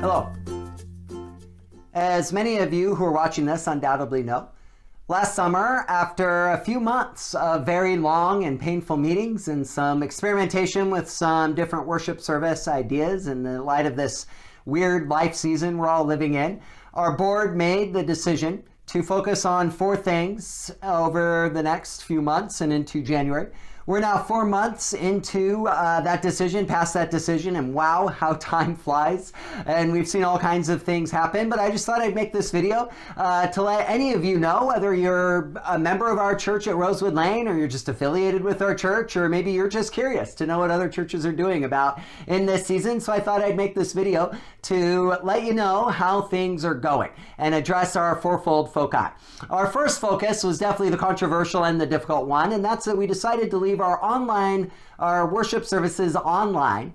Hello. As many of you who are watching this undoubtedly know, last summer, after a few months of very long and painful meetings and some experimentation with some different worship service ideas in the light of this weird life season we're all living in, our board made the decision to focus on 4 things over the next few months and into January. We're now 4 months into that decision, past that decision, and wow, how time flies. And we've seen all kinds of things happen, but I just thought I'd make this video to let any of you know, whether you're a member of our church at Rosewood Lane, or you're just affiliated with our church, or maybe you're just curious to know what other churches are doing about in this season. So I thought I'd make this video to let you know how things are going and address our fourfold foci. Our first focus was definitely the controversial and the difficult one, and that's that we decided to leave our worship services online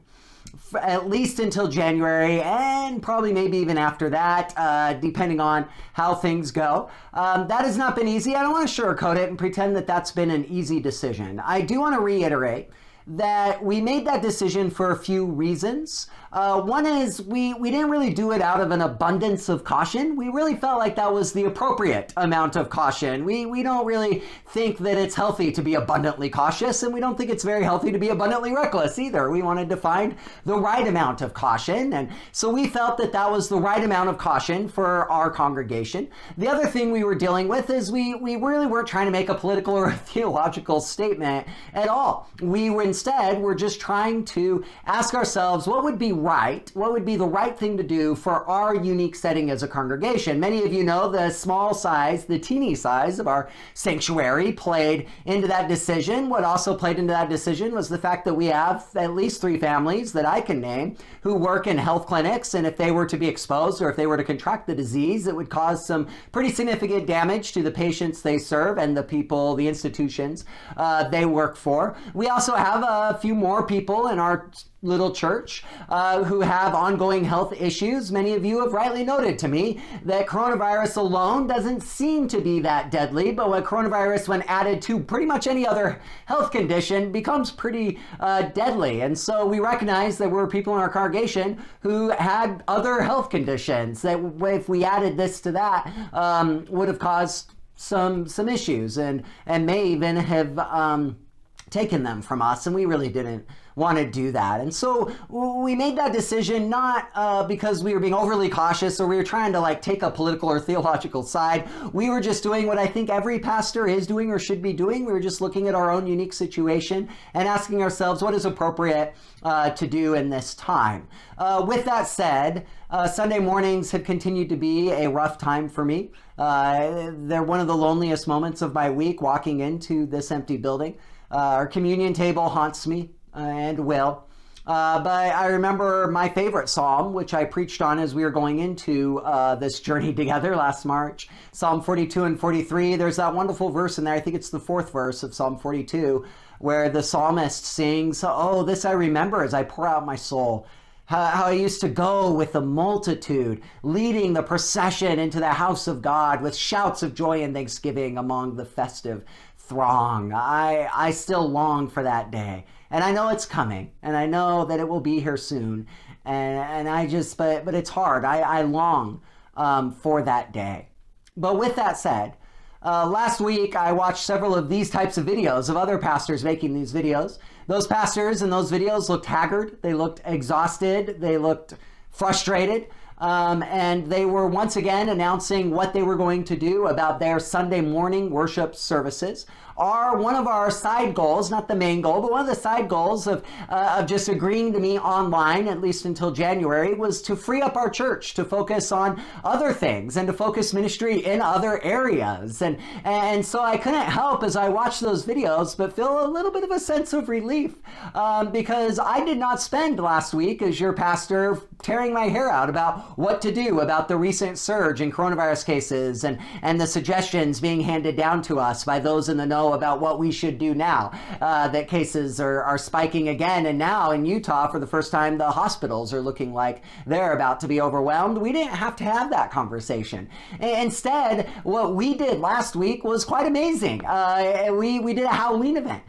at least until January, and probably maybe even after that, depending on how things go. That has not been easy. I don't want to sugarcoat it and pretend that that's been an easy decision. I do want to reiterate that we made that decision for a few reasons. One is we didn't really do it out of an abundance of caution. We really felt like that was the appropriate amount of caution. We don't really think that it's healthy to be abundantly cautious, and we don't think it's very healthy to be abundantly reckless either. We wanted to find the right amount of caution, and so we felt that that was the right amount of caution for our congregation. The other thing we were dealing with is we really weren't trying to make a political or a theological statement at all. Instead, we're just trying to ask ourselves what would be right, what would be the right thing to do for our unique setting as a congregation. Many of you know the small size, the teeny size of our sanctuary played into that decision. What also played into that decision was the fact that we have at least 3 families that I can name who work in health clinics, and if they were to be exposed or if they were to contract the disease, it would cause some pretty significant damage to the patients they serve and the people, the institutions they work for. We also have a few more people in our little church who have ongoing health issues. Many of you have rightly noted to me that coronavirus alone doesn't seem to be that deadly, but when coronavirus, when added to pretty much any other health condition, becomes pretty deadly. And so we recognize that there were people in our congregation who had other health conditions that, if we added this to that, would have caused some issues and may even have taken them from us, and we really didn't want to do that. And so we made that decision not because we were being overly cautious or we were trying to take a political or theological side. We were just doing what I think every pastor is doing or should be doing. We were just looking at our own unique situation and asking ourselves what is appropriate to do in this time. With that said, Sunday mornings have continued to be a rough time for me. They're one of the loneliest moments of my week, walking into this empty building. Our communion table haunts me and will. But I remember my favorite psalm, which I preached on as we were going into this journey together last March. Psalm 42 and 43. There's that wonderful verse in there. I think it's the 4th verse of Psalm 42, where the psalmist sings, "Oh, this I remember as I pour out my soul. How I used to go with the multitude, leading the procession into the house of God with shouts of joy and thanksgiving among the festive throng." I still long for that day, and I know it's coming, and I know that it will be here soon, and I just, but it's hard. I long for that day. But with that said, last week I watched several of these types of videos of other pastors making these videos. Those pastors in those videos looked haggard, they looked exhausted, they looked frustrated. And they were once again announcing what they were going to do about their Sunday morning worship services. One of our side goals, not the main goal, but one of the side goals of just agreeing to me online, at least until January, was to free up our church to focus on other things and to focus ministry in other areas. And so I couldn't help, as I watched those videos, but feel a little bit of a sense of relief because I did not spend last week as your pastor tearing my hair out about what to do about the recent surge in coronavirus cases and the suggestions being handed down to us by those in the know know about what we should do now, that cases are spiking again. And now in Utah, for the first time, the hospitals are looking like they're about to be overwhelmed. We didn't have to have that conversation. Instead, what we did last week was quite amazing. We did a Halloween event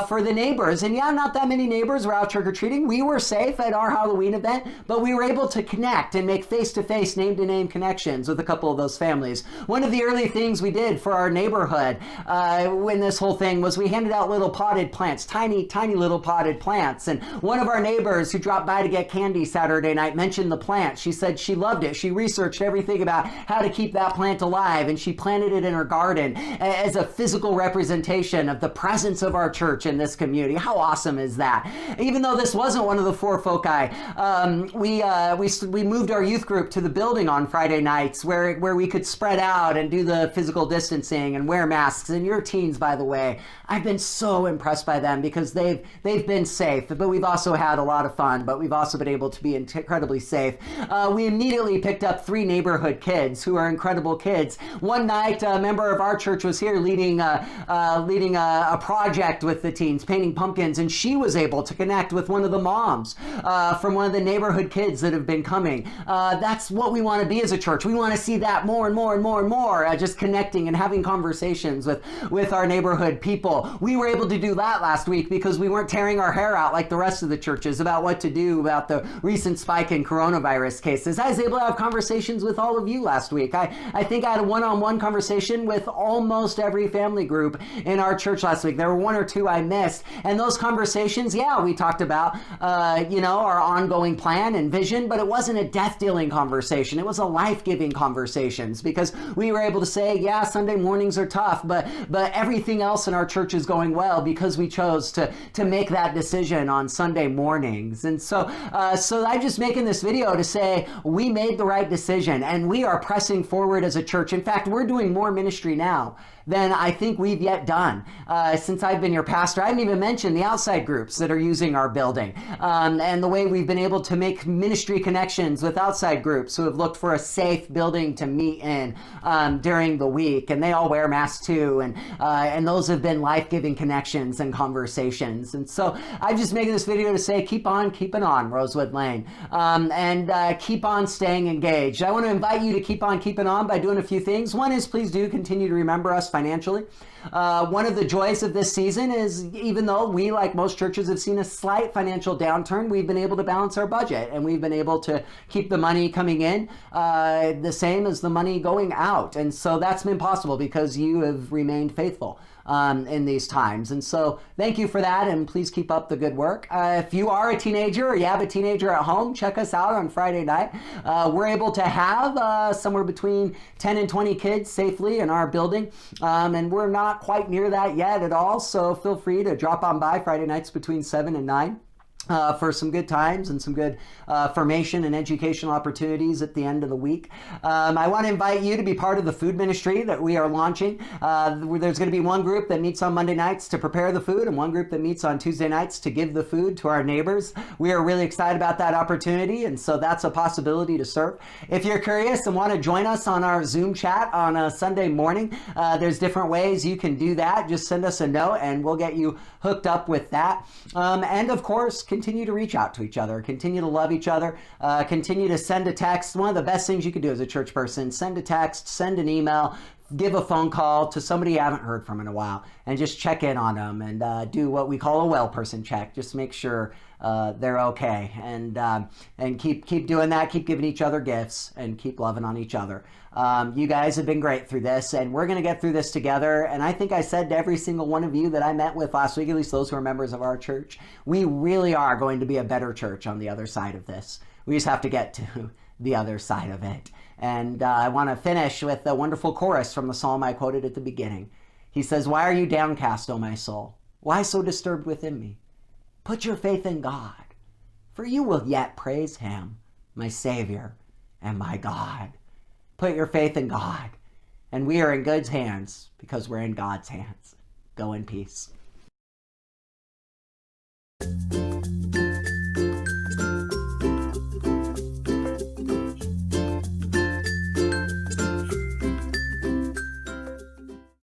for the neighbors. And yeah, not that many neighbors were out trick-or-treating. We were safe at our Halloween event, but we were able to connect and make face-to-face, name-to-name connections with a couple of those families. One of the early things we did for our neighborhood when this whole thing was we handed out little potted plants, tiny little potted plants. And one of our neighbors who dropped by to get candy Saturday night mentioned the plant. She said she loved it. She researched everything about how to keep that plant alive, and she planted it in her garden as a physical representation of the presence of our church in this community. How awesome is that? Even though this wasn't one of the four foci, we moved our youth group to the building on Friday nights where we could spread out and do the physical distancing and wear masks. And your teens, by the way, I've been so impressed by them because they've been safe, but we've also had a lot of fun, but we've also been able to be incredibly safe. We immediately picked up 3 neighborhood kids who are incredible kids. One night, a member of our church was here leading a project with the teens, painting pumpkins, and she was able to connect with one of the moms from one of the neighborhood kids that have been coming. That's what we want to be as a church. We want to see that more and more and more and more, just connecting and having conversations with our neighborhood people. We were able to do that last week because we weren't tearing our hair out like the rest of the churches about what to do about the recent spike in coronavirus cases. I was able to have conversations with all of you last week. I think I had a one-on-one conversation with almost every family group in our church last week. There were 1 or 2 I missed. And those conversations, yeah, we talked about, our ongoing plan and vision, but it wasn't a death-dealing conversation. It was a life-giving conversations because we were able to say, yeah, Sunday mornings are tough, but everything else in our church is going well because we chose to make that decision on Sunday mornings. And so I'm just making this video to say we made the right decision and we are pressing forward as a church. In fact, we're doing more ministry now than I think we've yet done since I've been your pastor. I haven't even mentioned the outside groups that are using our building and the way we've been able to make ministry connections with outside groups who have looked for a safe building to meet in during the week. And they all wear masks too. And those have been life-giving connections and conversations. And so I'm just making this video to say, keep on keeping on, Rosewood Lane, and keep on staying engaged. I want to invite you to keep on keeping on by doing a few things. One is please do continue to remember us financially. One of the joys of this season is even though we, like most churches, have seen a slight financial downturn, we've been able to balance our budget and we've been able to keep the money coming in the same as the money going out. And so that's been possible because you have remained faithful in these times. And so thank you for that, and please keep up the good work. If you are a teenager or you have a teenager at home, check us out on Friday night. We're able to have somewhere between 10 and 20 kids safely in our building, and we're not quite near that yet at all, so feel free to drop on by Friday nights between 7 and 9. For some good times and some good formation and educational opportunities at the end of the week. I want to invite you to be part of the food ministry that we are launching. There's going to be one group that meets on Monday nights to prepare the food and one group that meets on Tuesday nights to give the food to our neighbors. We are really excited about that opportunity, and so that's a possibility to serve. If you're curious and want to join us on our Zoom chat on a Sunday morning, there's different ways you can do that. Just send us a note and we'll get you hooked up with that. And of course, continue to reach out to each other, continue to love each other, continue to send a text. One of the best things you can do as a church person, send a text, send an email, give a phone call to somebody you haven't heard from in a while and just check in on them and do what we call a well person check. Just make sure they're okay, and keep doing that, keep giving each other gifts, and keep loving on each other. You guys have been great through this, and we're going to get through this together. And I think I said to every single one of you that I met with last week, at least those who are members of our church, we really are going to be a better church on the other side of this. We just have to get to the other side of it. And I want to finish with a wonderful chorus from the psalm I quoted at the beginning. He says, "Why are you downcast, O my soul? Why so disturbed within me? Put your faith in God, for you will yet praise him, my Savior and my God." Put your faith in God, and we are in good hands because we're in God's hands. Go in peace.